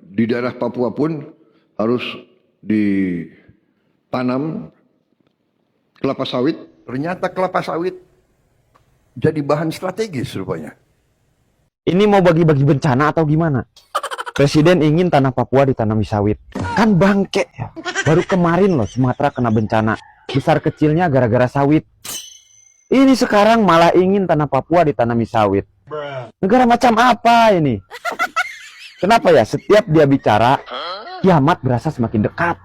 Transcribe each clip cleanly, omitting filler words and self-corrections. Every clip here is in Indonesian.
di daerah Papua pun harus ditanam kelapa sawit. Ternyata kelapa sawit jadi bahan strategis rupanya. Ini mau bagi-bagi bencana atau gimana? Presiden ingin tanah Papua ditanami sawit. Kan bangke ya. Baru kemarin loh Sumatera kena bencana. Besar kecilnya gara-gara sawit. Ini sekarang malah ingin tanah Papua ditanami sawit. Negara macam apa ini? Kenapa ya setiap dia bicara, kiamat berasa semakin dekat.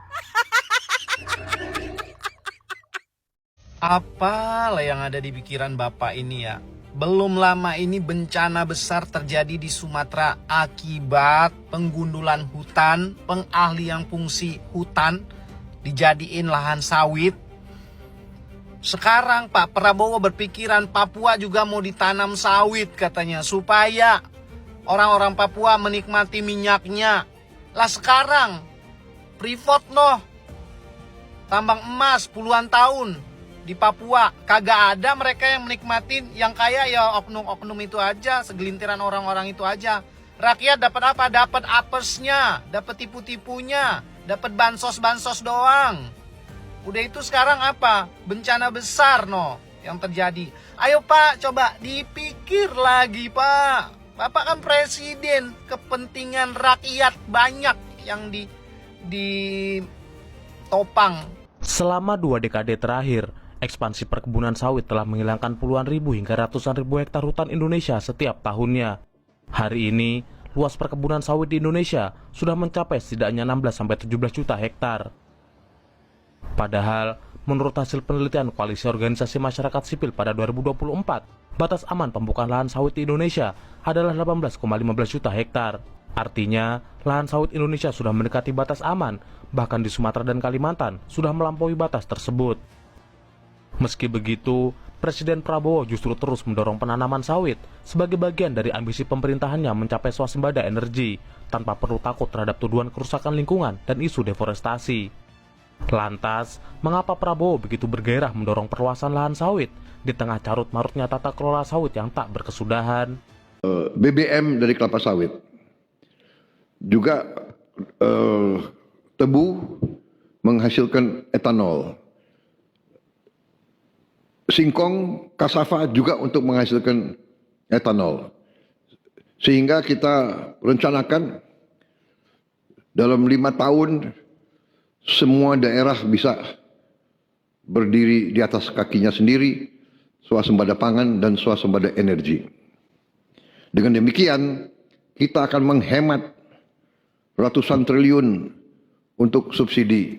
Apalah yang ada di pikiran Bapak ini ya. Belum lama ini bencana besar terjadi di Sumatera akibat penggundulan hutan, pengalihan fungsi hutan dijadiin lahan sawit. Sekarang Pak Prabowo berpikiran Papua juga mau ditanam sawit katanya supaya orang-orang Papua menikmati minyaknya. Lah sekarang Freeport noh tambang emas puluhan tahun di Papua kagak ada mereka yang menikmatin, yang kaya ya oknum-oknum itu aja, segelintiran orang-orang itu aja. Rakyat dapat apa? Dapat apesnya, dapat tipu-tipunya, dapat bansos-bansos doang. Udah itu sekarang apa? Bencana besar yang terjadi. Ayo Pak, coba dipikir lagi Pak. Bapak kan presiden, kepentingan rakyat banyak yang ditopang. Selama 2 dekade terakhir, ekspansi perkebunan sawit telah menghilangkan puluhan ribu hingga ratusan ribu hektar hutan Indonesia setiap tahunnya. Hari ini, luas perkebunan sawit di Indonesia sudah mencapai setidaknya 16-17 juta hektar. Padahal, menurut hasil penelitian Koalisi Organisasi Masyarakat Sipil pada 2024, batas aman pembukaan lahan sawit di Indonesia adalah 18,15 juta hektar. Artinya, lahan sawit Indonesia sudah mendekati batas aman, bahkan di Sumatera dan Kalimantan sudah melampaui batas tersebut. Meski begitu, Presiden Prabowo justru terus mendorong penanaman sawit sebagai bagian dari ambisi pemerintahannya mencapai swasembada energi tanpa perlu takut terhadap tuduhan kerusakan lingkungan dan isu deforestasi. Lantas, mengapa Prabowo begitu bergairah mendorong perluasan lahan sawit di tengah carut-marutnya tata kelola sawit yang tak berkesudahan? BBM dari kelapa sawit, juga tebu menghasilkan etanol. Singkong, kasava juga untuk menghasilkan etanol. Sehingga kita rencanakan dalam 5 tahun semua daerah bisa berdiri di atas kakinya sendiri, swasembada pangan dan swasembada energi. Dengan demikian, kita akan menghemat ratusan triliun untuk subsidi.